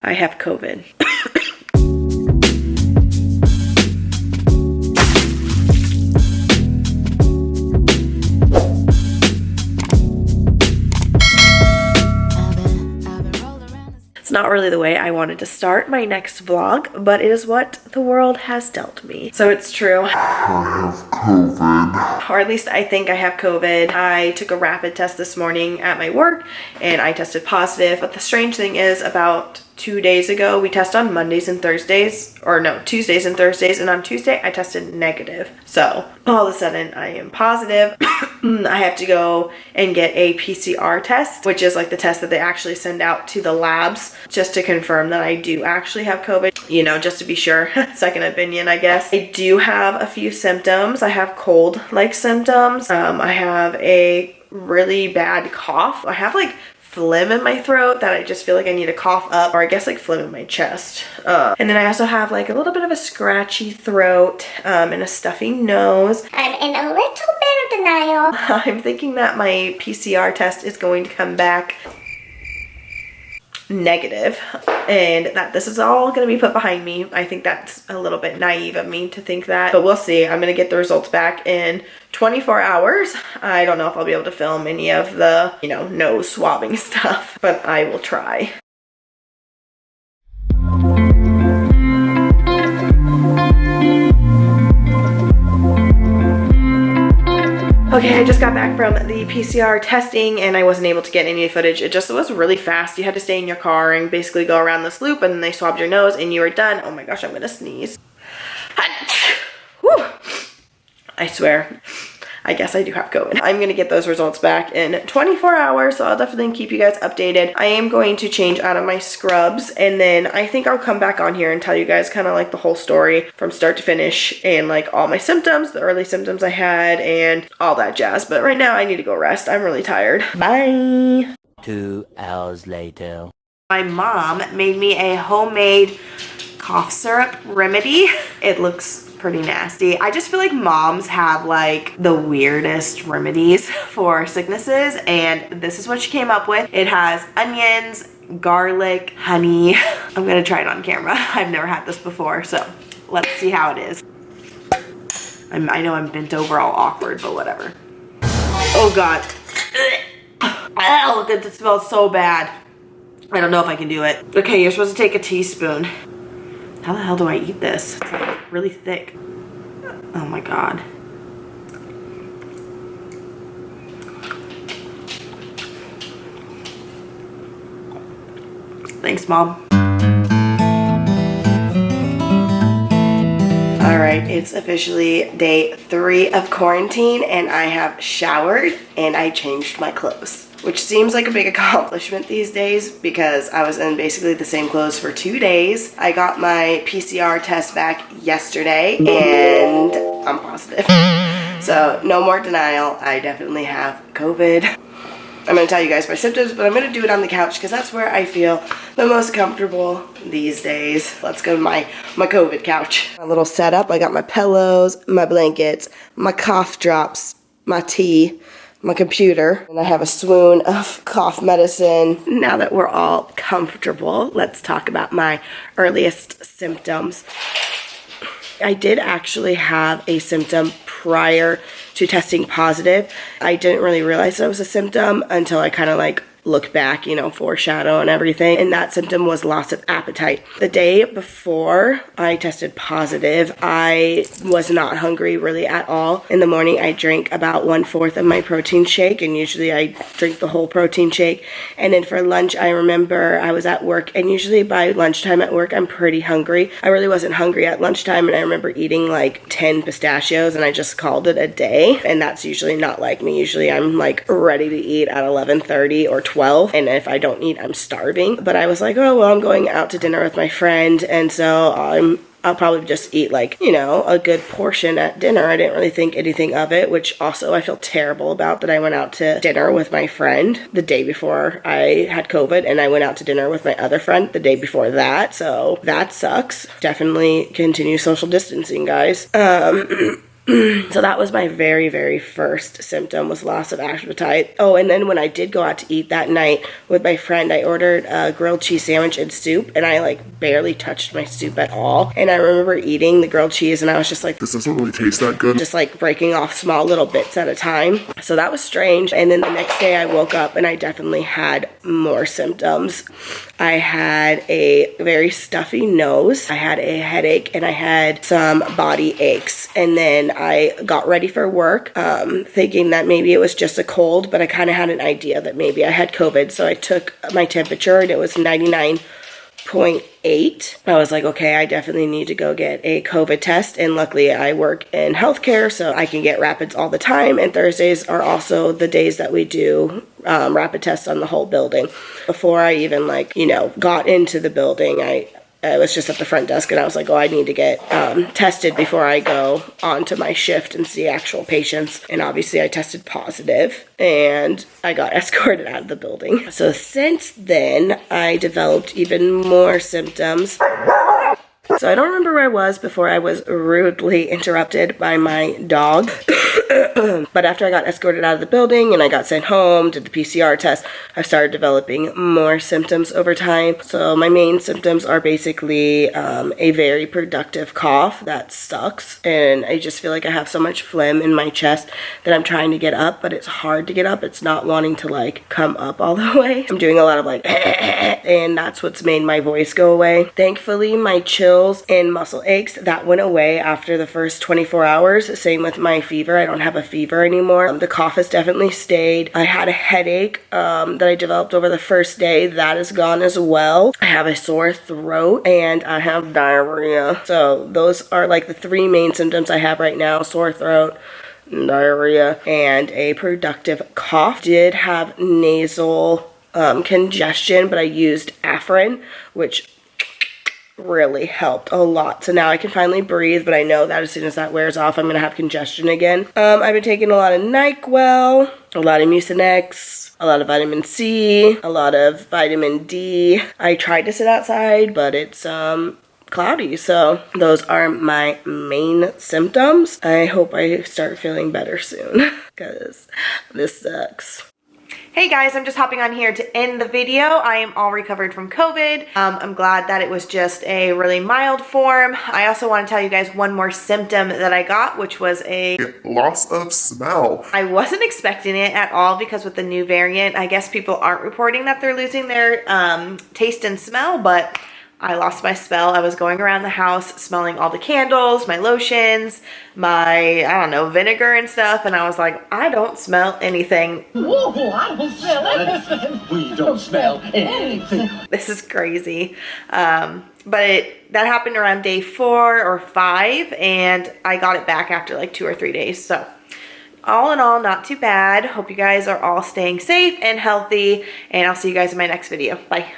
I have COVID. It's not really the way I wanted to start my next vlog, but it is what the world has dealt me. So it's true. I have COVID. Or at least I think I have COVID. I took a rapid test this morning at my work and I tested positive. But the strange thing is, about 2 days ago, we test on Mondays and Thursdays, or no, Tuesdays and Thursdays, and on Tuesday I tested negative. So all of a sudden I am positive. I have to go and get a PCR test, which is like the test that they actually send out to the labs just to confirm that I do actually have COVID, you know, just to be sure. Second opinion, I guess. I do have a few symptoms. I have cold-like symptoms. I have a really bad cough. I have like phlegm in my throat that I just feel like I need to cough up, or I guess like phlegm in my chest. And then I also have like a little bit of a scratchy throat and a stuffy nose. I'm in a little bit of denial. I'm thinking that my PCR test is going to come back negative and that this is all going to be put behind me. I think that's a little bit naive of me to think that, but we'll see. I'm going to get the results back in 24 hours. I don't know if I'll be able to film any of the, you know, nose swabbing stuff, but I will try. Okay, I just got back from the PCR testing and I wasn't able to get any footage. It just was really fast. You had to stay in your car and basically go around this loop and then they swabbed your nose and you were done. Oh my gosh, I'm gonna sneeze. Whew. I swear, I guess I do have COVID. I'm gonna get those results back in 24 hours, so I'll definitely keep you guys updated. I am going to change out of my scrubs and then I think I'll come back on here and tell you guys kind of like the whole story from start to finish and like all my symptoms, the early symptoms I had and all that jazz. But right now I need to go rest. I'm really tired. Bye. 2 hours later. My mom made me a homemade cough syrup remedy. It looks pretty nasty. I just feel like moms have like the weirdest remedies for sicknesses and this is what she came up with. It has onions, garlic, honey. I'm gonna try it on camera. I've never had this before, so let's see how it is. I know I'm bent over all awkward, but whatever. Oh God. Oh, that smells so bad. I don't know if I can do it. Okay, you're supposed to take a teaspoon. How the hell do I eat this? It's like really thick. Oh my God. Thanks, Mom. All right, it's officially day 3 of quarantine and I have showered and I changed my clothes, which seems like a big accomplishment these days because I was in basically the same clothes for 2 days. I got my PCR test back yesterday and I'm positive. So no more denial. I definitely have COVID. I'm gonna tell you guys my symptoms, but I'm gonna do it on the couch because that's where I feel the most comfortable these days. Let's go to my COVID couch. My little setup, I got my pillows, my blankets, my cough drops, my tea, my computer, and I have a swoon of cough medicine. Now that we're all comfortable, let's talk about my earliest symptoms. I did actually have a symptom prior to testing positive. I didn't really realize that was a symptom until I kind of like look back, you know, foreshadow and everything. And that symptom was loss of appetite. The day before I tested positive, I was not hungry really at all. In the morning, I drank about 1/4 of my protein shake, and usually I drink the whole protein shake. And then for lunch, I remember I was at work, and usually by lunchtime at work, I'm pretty hungry. I really wasn't hungry at lunchtime, and I remember eating like 10 pistachios, and I just called it a day. And that's usually not like me. Usually I'm like ready to eat at 11:30 or 12, and if I don't eat, I'm starving. But I was like, oh, well, I'm going out to dinner with my friend, and so I'll probably just eat like, you know, a good portion at dinner. I didn't really think anything of it, which also I feel terrible about that I went out to dinner with my friend the day before I had COVID, and I went out to dinner with my other friend the day before that, so that sucks. Definitely continue social distancing, guys. So that was my very, very first symptom, was loss of appetite. Oh, and then when I did go out to eat that night with my friend, I ordered a grilled cheese sandwich and soup, and I like barely touched my soup at all. And I remember eating the grilled cheese and I was just like, this doesn't really taste that good. Just like breaking off small little bits at a time. So that was strange. And then the next day I woke up and I definitely had more symptoms. I had a very stuffy nose, I had a headache, and I had some body aches. And then I got ready for work, thinking that maybe it was just a cold, but I kind of had an idea that maybe I had COVID. So I took my temperature and it was 99.8. I was like, okay, I definitely need to go get a COVID test. And luckily I work in healthcare, so I can get rapids all the time. And Thursdays are also the days that we do rapid tests on the whole building. Before I even got into the building, I was just at the front desk and I was like, oh, I need to get tested before I go on to my shift and see actual patients. And obviously I tested positive and I got escorted out of the building. So since then, I developed even more symptoms. So I don't remember where I was before I was rudely interrupted by my dog. But after I got escorted out of the building and I got sent home, did the PCR test, I started developing more symptoms over time. So my main symptoms are basically a very productive cough that sucks. And I just feel like I have so much phlegm in my chest that I'm trying to get up, but it's hard to get up. It's not wanting to come up all the way. I'm doing a lot of and that's what's made my voice go away. Thankfully, my chills and muscle aches, that went away after the first 24 hours. Same with my fever. I don't have a fever anymore. The cough has definitely stayed. I had a headache that I developed over the first day. That is gone as well. I have a sore throat and I have diarrhea. So those are the three main symptoms I have right now: sore throat, diarrhea, and a productive cough. Did have nasal congestion, but I used Afrin, which really helped a lot. So now I can finally breathe, but I know that as soon as that wears off, I'm gonna have congestion again. I've been taking a lot of NyQuil, a lot of Mucinex, a lot of vitamin C, a lot of vitamin D. I tried to sit outside, but it's cloudy. So those are my main symptoms. I hope I start feeling better soon because this sucks. Hey guys, I'm just hopping on here to end the video. I am all recovered from COVID. I'm glad that it was just a really mild form. I also want to tell you guys one more symptom that I got, which was a loss of smell. I wasn't expecting it at all because with the new variant, I guess people aren't reporting that they're losing their taste and smell, but I lost my smell. I was going around the house smelling all the candles, my lotions, my, vinegar and stuff. And I was like, I don't smell anything. Whoa, I don't smell anything. We don't smell anything. This is crazy. But that happened around day 4 or 5. And I got it back after 2 or 3 days. So all in all, not too bad. Hope you guys are all staying safe and healthy. And I'll see you guys in my next video. Bye.